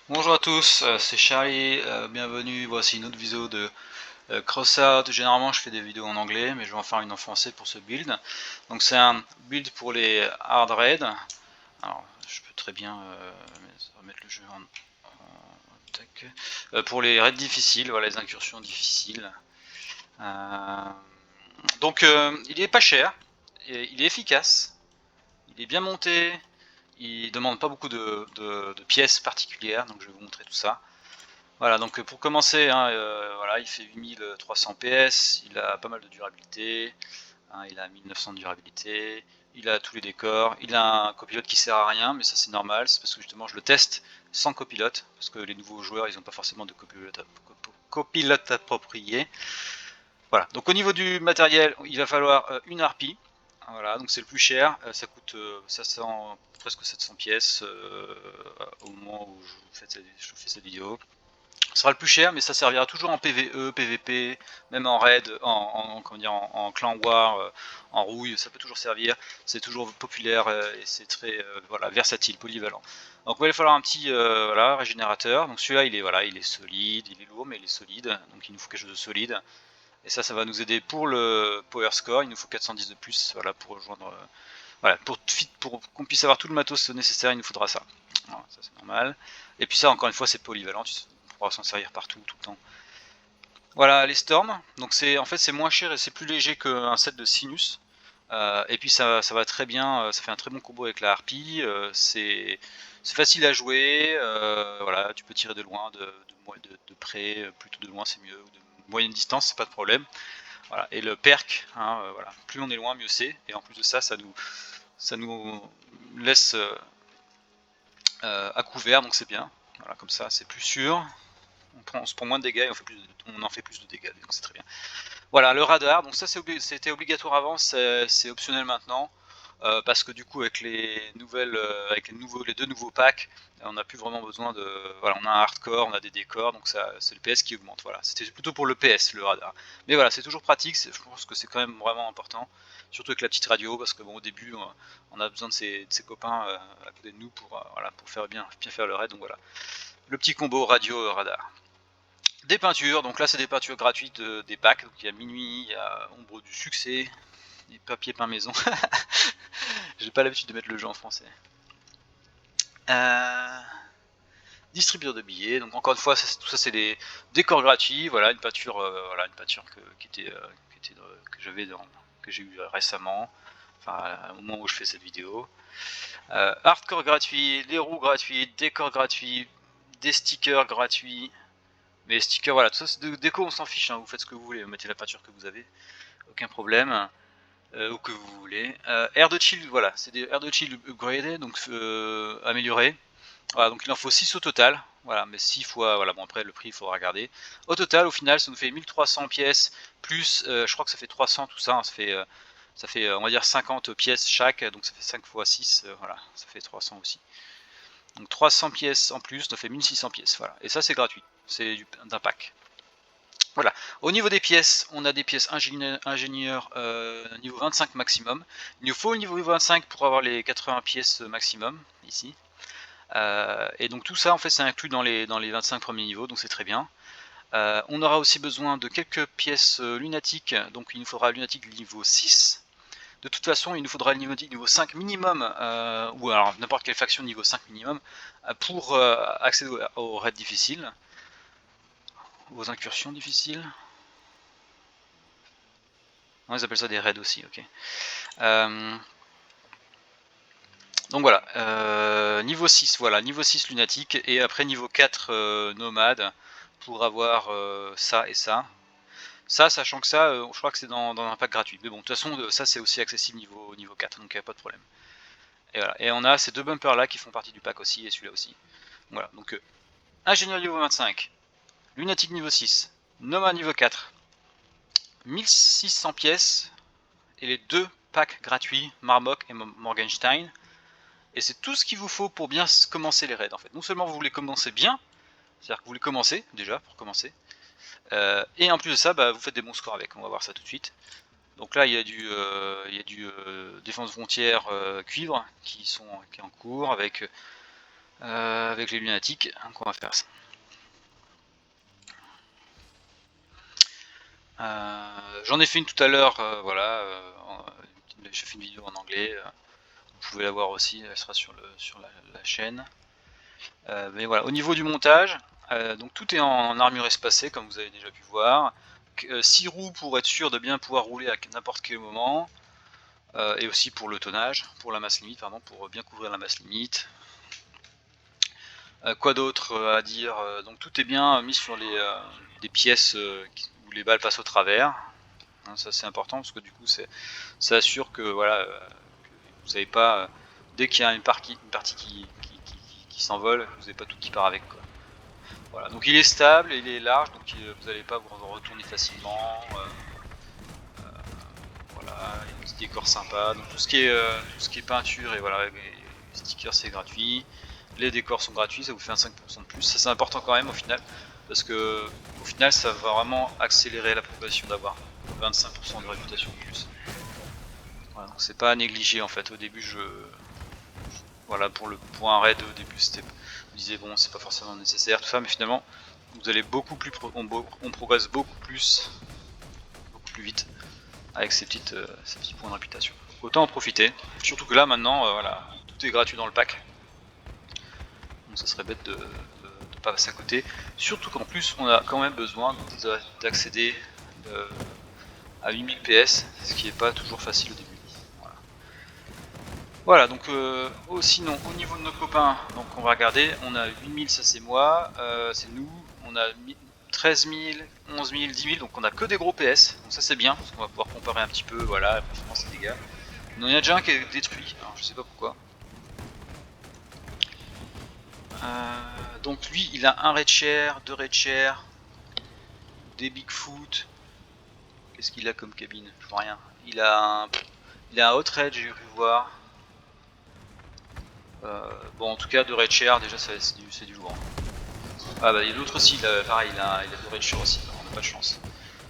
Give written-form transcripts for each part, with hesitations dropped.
Bonjour à tous, c'est Charlie, bienvenue, voici une autre vidéo de Crossout. Généralement je fais des vidéos en anglais, mais je vais en faire une en français pour ce build. Donc c'est un build pour les hard raids. Alors je peux très bien remettre le jeu tac. Pour les raids difficiles, voilà, les incursions difficiles. Donc il est pas cher, et il est efficace, il est bien monté, il demande pas beaucoup de pièces particulières, donc je vais vous montrer tout ça. Voilà, donc pour commencer, hein, voilà, il fait 8300 PS, il a pas mal de durabilité, hein, il a 1900 de durabilité, il a tous les décors, il a un copilote qui sert à rien, mais ça c'est normal, c'est parce que justement je le teste sans copilote, parce que les nouveaux joueurs ils n'ont pas forcément de copilote approprié. Voilà, donc au niveau du matériel, il va falloir une harpie, voilà, donc c'est le plus cher, ça coûte 500, presque 700 pièces au moment où je fais cette vidéo. Ce sera le plus cher, mais ça servira toujours en PvE, PvP, même en raid, comment dire, en clan war, en rouille, ça peut toujours servir. C'est toujours populaire et c'est très voilà, versatile, polyvalent. Donc il va falloir un petit voilà, régénérateur. Donc celui-là, il est voilà, il est solide, il est lourd, mais il est solide. Donc il nous faut quelque chose de solide. Et ça va nous aider pour le power score. Il nous faut 410 de plus, voilà, pour rejoindre, voilà, pour qu'on puisse avoir tout le matos nécessaire, il nous faudra ça. Voilà, ça c'est normal. Et puis ça, encore une fois, c'est polyvalent. On pourra s'en servir partout, tout le temps. Voilà les Storms, donc c'est en fait c'est moins cher et c'est plus léger qu'un set de Sinus. Et puis ça va très bien, ça fait un très bon combo avec la harpie, c'est facile à jouer, voilà, tu peux tirer de loin, de près, plutôt de loin c'est mieux, ou de moyenne distance c'est pas de problème. Voilà. Et le perk, hein, voilà, plus on est loin mieux c'est, et en plus de ça, ça nous laisse à couvert, donc c'est bien. Voilà, comme ça c'est plus sûr, on se prend moins de dégâts et on en fait plus de dégâts, donc c'est très bien. Voilà, le radar, donc ça c'était obligatoire avant, c'est optionnel maintenant. Parce que du coup avec avec les deux nouveaux packs, on n'a plus vraiment besoin de, voilà, on a un hardcore, on a des décors, donc ça c'est le PS qui augmente. Voilà, c'était plutôt pour le PS le radar. Mais voilà, c'est toujours pratique, je pense que c'est quand même vraiment important, surtout avec la petite radio, parce que bon au début on a besoin de ses copains à côté de nous pour voilà, pour faire bien faire le raid. Donc voilà, le petit combo radio radar. Des peintures, donc là c'est des peintures gratuites des packs, donc il y a Minuit, il y a Ombre du Succès, des papiers peint maison. J'ai pas l'habitude de mettre le jeu en français. Euh, Distributeur de billets, donc encore une fois tout ça c'est des décors gratuits, voilà une peinture, voilà, une peinture que j'avais que j'ai eu récemment, enfin au moment où je fais cette vidéo. Hardcore gratuit, les roues gratuites, décors gratuits, des stickers gratuits. Mais les stickers, voilà, tout ça c'est de déco, on s'en fiche, hein, vous faites ce que vous voulez, vous mettez la peinture que vous avez, aucun problème, ou que vous voulez. Air de chill, voilà, c'est des air de chill upgradés, donc améliorés. Voilà, donc il en faut 6 au total, voilà, mais 6 fois, voilà, bon après le prix il faudra regarder. Au total, au final, ça nous fait 1300 pièces, plus, je crois que ça fait 300 tout ça, hein, ça fait on va dire 50 pièces chaque, donc ça fait 5 fois 6, voilà, ça fait 300 aussi. Donc 300 pièces en plus, ça fait 1600 pièces, voilà, et ça c'est gratuit, c'est d'un pack. Voilà. Au niveau des pièces, on a des pièces ingénieurs niveau 25 maximum. Il nous faut le niveau 25 pour avoir les 80 pièces maximum, ici. Et donc tout ça, en fait, c'est inclus dans les 25 premiers niveaux, donc c'est très bien. On aura aussi besoin de quelques pièces lunatiques, donc il nous faudra lunatique niveau 6. De toute façon, il nous faudra le niveau 5 minimum, ou alors n'importe quelle faction niveau 5 minimum, pour accéder aux raids difficiles, aux incursions difficiles. Non, ils appellent ça des raids aussi, ok. Donc voilà, niveau 6, voilà, niveau 6 lunatique, et après niveau 4 nomade, pour avoir ça et ça. Ça, sachant que ça, je crois que c'est dans un pack gratuit. Mais bon, de toute façon, ça c'est aussi accessible niveau 4, donc il n'y a pas de problème. Et voilà, et on a ces deux bumpers là qui font partie du pack aussi, et celui-là aussi. Voilà, donc ingénieur niveau 25, lunatique niveau 6, nomade niveau 4, 1600 pièces, et les deux packs gratuits, Marmok et Morgenstein. Et c'est tout ce qu'il vous faut pour bien commencer les raids en fait. Non seulement vous voulez commencer bien, c'est-à-dire que vous voulez commencer déjà pour commencer, et en plus de ça, bah, vous faites des bons scores avec. On va voir ça tout de suite. Donc là, il y a du défense frontière cuivre qui est en cours avec avec les lunatiques, donc on va faire ça. J'en ai fait une tout à l'heure, voilà, j'ai fait une vidéo en anglais, vous pouvez la voir aussi, elle sera sur la chaîne. Mais voilà, au niveau du montage, donc tout est en armure espacée comme vous avez déjà pu voir. 6 roues pour être sûr de bien pouvoir rouler à n'importe quel moment. Et aussi pour le tonnage, pour la masse limite, pardon, pour bien couvrir la masse limite. Quoi d'autre à dire? Donc tout est bien mis sur des pièces où les balles passent au travers. Hein, ça c'est important parce que du coup ça assure que voilà, vous n'avez pas, dès qu'il y a une partie qui s'envole, vous n'avez pas tout qui part avec, quoi. Voilà, donc il est stable, il est large, donc vous n'allez pas vous retourner facilement. Voilà, il y a un petit décor sympa. Donc tout ce qui est peinture et voilà, les stickers c'est gratuit. Les décors sont gratuits, ça vous fait un 5% de plus. Ça c'est important quand même au final, parce que au final ça va vraiment accélérer la progression d'avoir 25% de réputation de plus. Voilà, donc c'est pas à négliger en fait. Au début voilà, pour un raid au début c'était, je disais bon c'est pas forcément nécessaire tout ça, mais finalement vous allez beaucoup plus, on progresse beaucoup plus vite avec ces petits points de réputation. Autant en profiter, surtout que là maintenant voilà, tout est gratuit dans le pack. Donc ça serait bête de pas passer à côté. Surtout qu'en plus on a quand même besoin d'accéder à 8000 PS, ce qui n'est pas toujours facile au début. Voilà, donc sinon au niveau de nos copains, donc on va regarder, on a 8000, ça c'est moi, c'est nous, on a 13 000, 11 000, 10 000, donc on a que des gros PS, donc ça c'est bien, parce qu'on va pouvoir comparer un petit peu, voilà, la performance et dégâts. Il y en a déjà un qui est détruit, alors je sais pas pourquoi. Donc lui il a un red chair, 2 red chair, des Bigfoot. Qu'est-ce qu'il a comme cabine? Je vois rien. Il a un hot red, j'ai cru voir. Bon en tout cas 2 red chair déjà c'est du lourd. Ah bah il y a l'autre aussi, pareil il a 2 red chair aussi, on n'a pas de chance.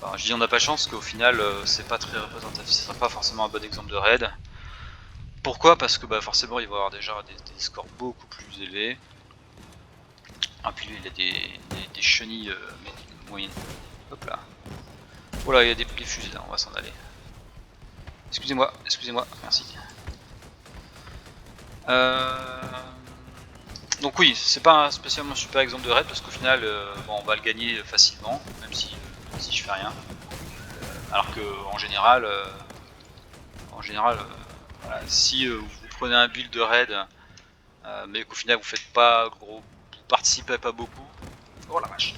Enfin, je dis on n'a pas de chance parce qu'au final c'est pas très représentatif, ce sera pas forcément un bon exemple de raid. Pourquoi? Parce que bah, forcément il va avoir déjà des scores beaucoup plus élevés. Ah puis lui il a des chenilles moyennes. Hop là. Oh là il y a des fusils là, on va s'en aller. Excusez-moi, merci. Donc oui, c'est pas un spécialement super exemple de raid parce qu'au final bon, on va le gagner facilement, même si je fais rien. Alors que en général, voilà, si vous prenez un build de raid mais qu'au final vous faites pas gros, vous participez pas beaucoup, oh la vache,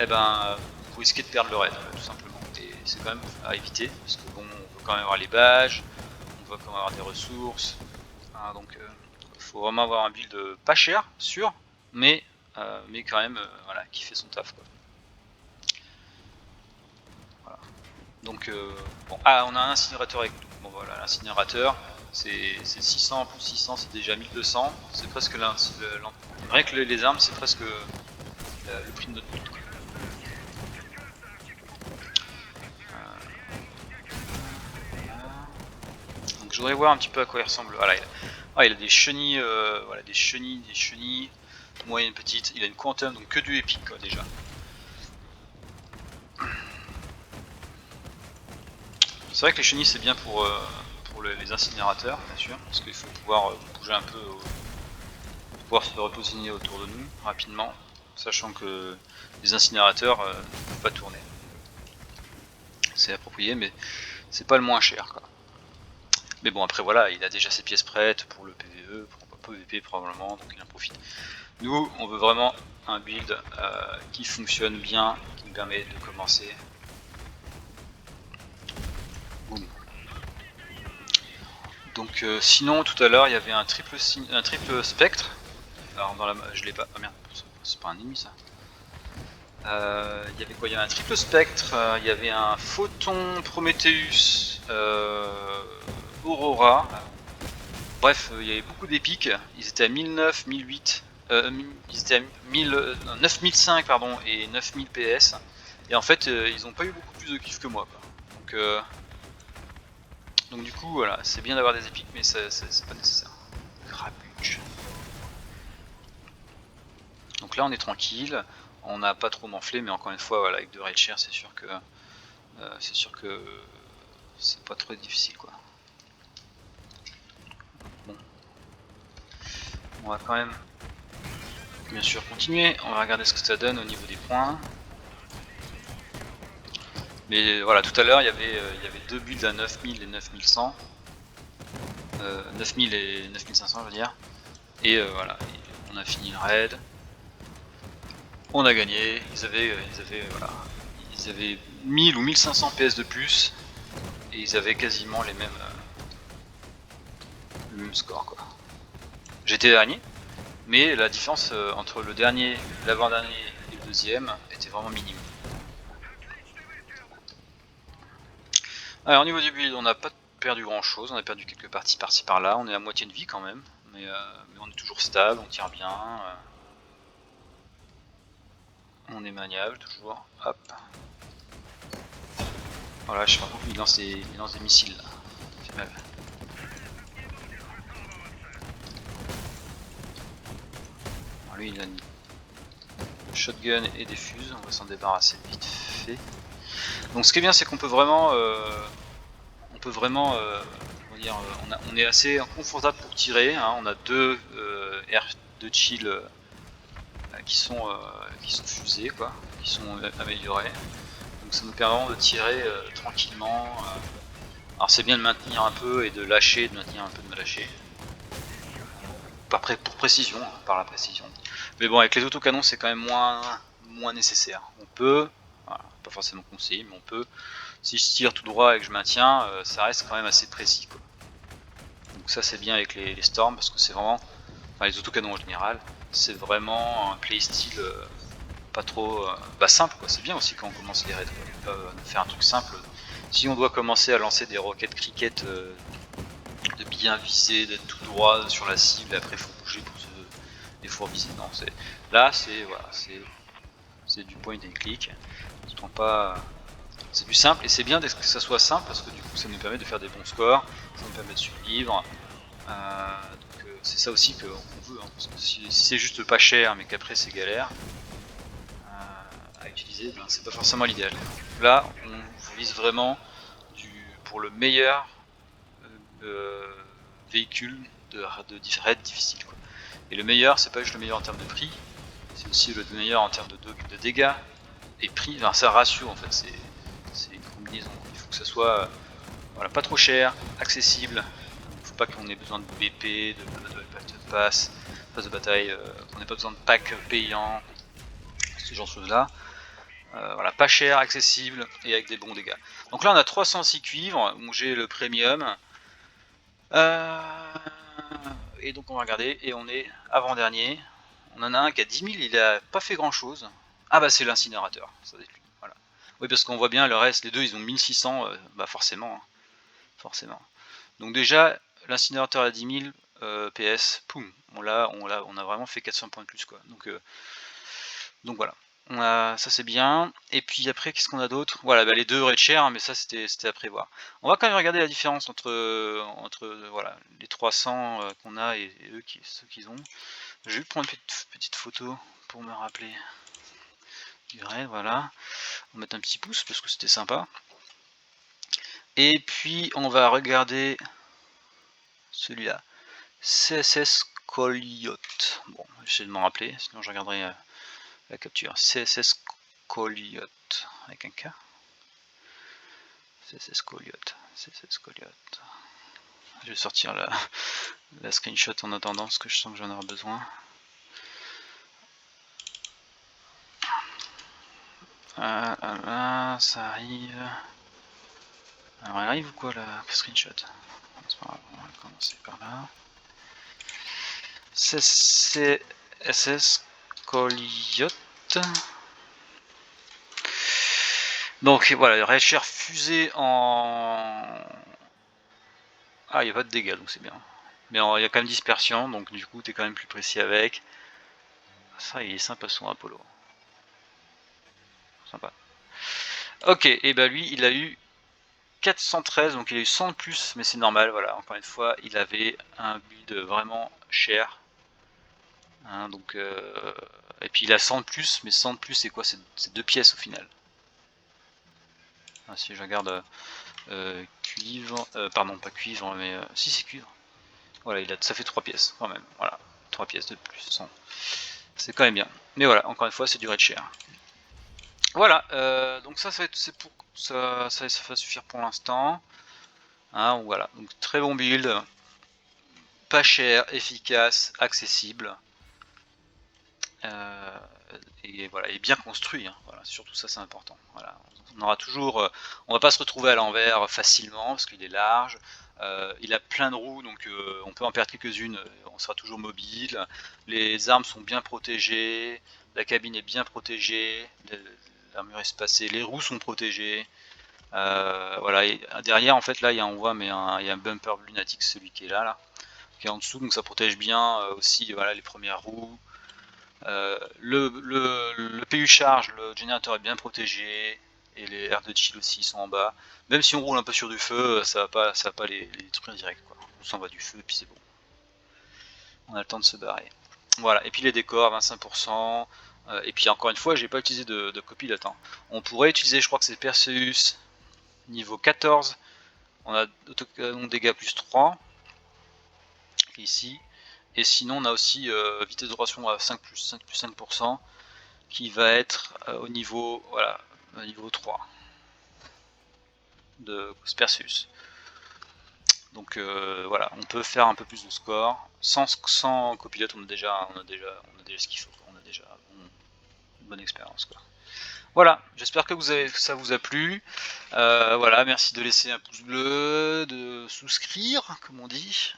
et ben vous risquez de perdre le raid tout simplement. Et c'est quand même à éviter parce que bon, on veut quand même avoir les badges, on veut quand même avoir des ressources, hein, donc faut vraiment avoir un build pas cher, sûr, mais quand même voilà, qui fait son taf quoi. Voilà. Donc bon, ah on a un incinérateur avec nous. Bon voilà, l'incinérateur c'est 600 plus 600 c'est déjà 1200, c'est presque rien que les armes c'est presque le prix de notre build. Donc je voudrais voir un petit peu à quoi il ressemble. Voilà, il a des chenilles, voilà, des chenilles moyennes, petites. Il a une quantum, donc que du épique quoi, déjà. C'est vrai que les chenilles c'est bien pour les incinérateurs, bien sûr, parce qu'il faut pouvoir bouger un peu, pouvoir se repositionner autour de nous rapidement, sachant que les incinérateurs ne peuvent pas tourner. C'est approprié, mais c'est pas le moins cher quoi. Mais bon après voilà, il a déjà ses pièces prêtes pour le PvE, pour le PvP probablement, donc il en profite. Nous on veut vraiment un build qui fonctionne bien, qui nous permet de commencer. Boum. Donc sinon tout à l'heure il y avait un triple spectre. Alors je l'ai pas. Ah merde, c'est pas un ennemi ça. Il y avait quoi? Il y avait un triple spectre, il y avait un photon Prometheus Aurora. Bref, il y avait beaucoup d'épiques, ils étaient à 1009, 1008, ils étaient à 9005 pardon, et 9000 PS. Et en fait, ils ont pas eu beaucoup plus de kiff que moi, quoi. Donc du coup, voilà, c'est bien d'avoir des épiques, mais c'est pas nécessaire. Crapuche. là on est tranquille, on n'a pas trop morflé, mais encore une fois voilà, avec de raid share c'est sûr que c'est pas trop difficile quoi. Bon. On va quand même bien sûr continuer, on va regarder ce que ça donne au niveau des points. Mais voilà, tout à l'heure il y avait deux builds à 9000 et 9100. 9000 et 9500 je veux dire. Et voilà, on a fini le raid. On a gagné, ils avaient 1000 ou 1500 PS de plus. Et ils avaient quasiment le même score quoi. J'étais dernier, mais la différence entre le dernier, l'avant-dernier et le deuxième était vraiment minime. Alors au niveau du build, on n'a pas perdu grand chose, on a perdu quelques parties par-ci par-là, on est à moitié de vie quand même, mais on est toujours stable, on tire bien, on est maniable toujours, hop. Voilà, je sais pas pourquoi il lance des missiles là, ça fait mal. Alors, lui il a une shotgun et des fuses, on va s'en débarrasser vite fait. Donc ce qui est bien c'est qu'on peut vraiment, on est assez confortable pour tirer, hein. On a deux air de chill qui sont fusés quoi, qui sont améliorés. Donc ça nous permet vraiment de tirer tranquillement. Alors c'est bien de maintenir un peu et de lâcher, de maintenir un peu de me lâcher. Pour précision, hein, par la précision. Mais bon avec les autocanons c'est quand même moins nécessaire. On peut, voilà, pas forcément conseillé, mais on peut. Si je tire tout droit et que je maintiens, ça reste quand même assez précis quoi. Donc ça c'est bien avec les storms parce que c'est vraiment, enfin les autocanons en général, c'est vraiment un playstyle pas trop simple quoi. C'est bien aussi quand on commence les raids, quoi. Faire un truc simple. Si on doit commencer à lancer des roquettes cricket de bien viser, d'être tout droit sur la cible, après il faut bouger pour il faut viser. Non, là c'est voilà, c'est du point and click. C'est du simple et c'est bien que ça soit simple parce que du coup ça nous permet de faire des bons scores, ça nous permet de survivre. Donc c'est ça aussi qu'on veut, hein, parce que si c'est juste pas cher mais qu'après c'est galère à utiliser, ben, c'est pas forcément l'idéal. Là on vise vraiment pour le meilleur véhicule de raid difficile quoi. Et le meilleur c'est pas juste le meilleur en termes de prix, c'est aussi le meilleur en termes de dégâts et prix, enfin c'est un ratio en fait, c'est une combinaison. Il faut que ça soit voilà, pas trop cher, accessible, faut pas qu'on ait besoin de BP, de pass de bataille, qu'on ait pas besoin de pack payant, ce genre de choses là. Voilà, pas cher, accessible et avec des bons dégâts. Donc là on a 306 cuivres, donc j'ai le premium. Et donc on va regarder et on est avant-dernier. On en a un qui a 10 000, il a pas fait grand chose. Ah bah c'est l'incinérateur, ça doit être lui. Voilà. Oui parce qu'on voit bien le reste, les deux ils ont 1600, bah forcément. Hein. Forcément. Donc déjà l'incinérateur à 10 000 PS, poum, on a vraiment fait 400 points de plus quoi. Donc voilà. Ça c'est bien. Et puis après qu'est-ce qu'on a d'autre? Voilà, bah, les deux raid share, hein, mais ça c'était à prévoir. On va quand même regarder la différence entre voilà, les 300 qu'on a et eux ceux qu'ils ont. Je vais prendre une petite photo pour me rappeler du raid, voilà. On va mettre un petit pouce parce que c'était sympa. Et puis on va regarder celui-là. CSS Coyote. Bon, j'essaie de m'en rappeler, sinon je regarderai la capture. CSS Coyote avec un K. CSS Coyote. Je vais sortir la screenshot en attendant parce que je sens que j'en aurai besoin. Ça arrive. Alors elle arrive ou quoi la screenshot? C'est pas grave, on va commencer par là. CSS Coyote. Donc voilà, le raid share fusée en... Ah, il n'y a pas de dégâts, donc c'est bien. Mais il y a quand même dispersion, donc du coup, tu es quand même plus précis avec. Ça, il est sympa son Apollo. Sympa. Ok, et bah lui, il a eu 413, donc il a eu 100 de plus, mais c'est normal, voilà, encore une fois, il avait un build vraiment cher. Hein, donc, et puis il a 100 de plus, mais 100 de plus c'est quoi? C'est 2 pièces au final. Ah, si je regarde cuivre, pardon pas cuivre, mais si c'est cuivre. Voilà, ça fait 3 pièces quand même, voilà, 3 pièces de plus, c'est quand même bien. Mais voilà, encore une fois c'est du red share. Voilà, donc ça c'est pour ça va suffire pour l'instant. Hein, voilà, donc très bon build, pas cher, efficace, accessible. Et voilà, et bien construit, hein, voilà, surtout ça c'est important. Voilà, on aura toujours, on va pas se retrouver à l'envers facilement parce qu'il est large, il a plein de roues donc on peut en perdre quelques-unes, on sera toujours mobile. Les armes sont bien protégées, la cabine est bien protégée, l'armure espacée, les roues sont protégées. Voilà, et derrière en fait là on voit mais il y a un bumper lunatique, celui qui est là, qui est en dessous, donc ça protège bien aussi voilà, les premières roues. Le PU charge, le générateur est bien protégé, et les aires de chill aussi sont en bas. Même si on roule un peu sur du feu, ça va pas les détruire direct, quoi. On s'en va du feu et puis c'est bon. On a le temps de se barrer. Voilà, et puis les décors 25%. Et puis encore une fois, j'ai pas utilisé de copilote. Hein. On pourrait utiliser, je crois que c'est Perseus niveau 14. On a autocanon dégâts plus 3 ici. Et sinon on a aussi vitesse de rotation à 5 plus 5%. Qui va être au niveau, voilà, au niveau 3 de Perseus. Donc voilà, on peut faire un peu plus de score. Sans copilote, on a déjà ce qu'il faut. On a déjà une bonne expérience, quoi. Voilà, j'espère que ça vous a plu. Voilà, merci de laisser un pouce bleu, de souscrire, comme on dit,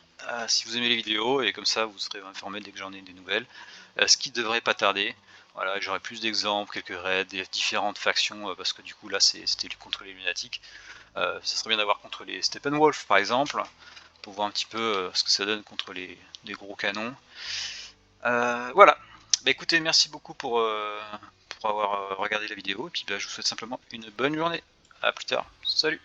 si vous aimez les vidéos, et comme ça vous serez informé dès que j'en ai des nouvelles, ce qui devrait pas tarder. Voilà, j'aurai plus d'exemples, quelques raids, des différentes factions, parce que du coup là c'était contre les lunatiques. Ça serait bien d'avoir contre les Steppenwolf par exemple, pour voir un petit peu ce que ça donne contre les gros canons. Voilà, bah écoutez, merci beaucoup pour avoir regardé la vidéo, et puis bah, je vous souhaite simplement une bonne journée. A plus tard, salut.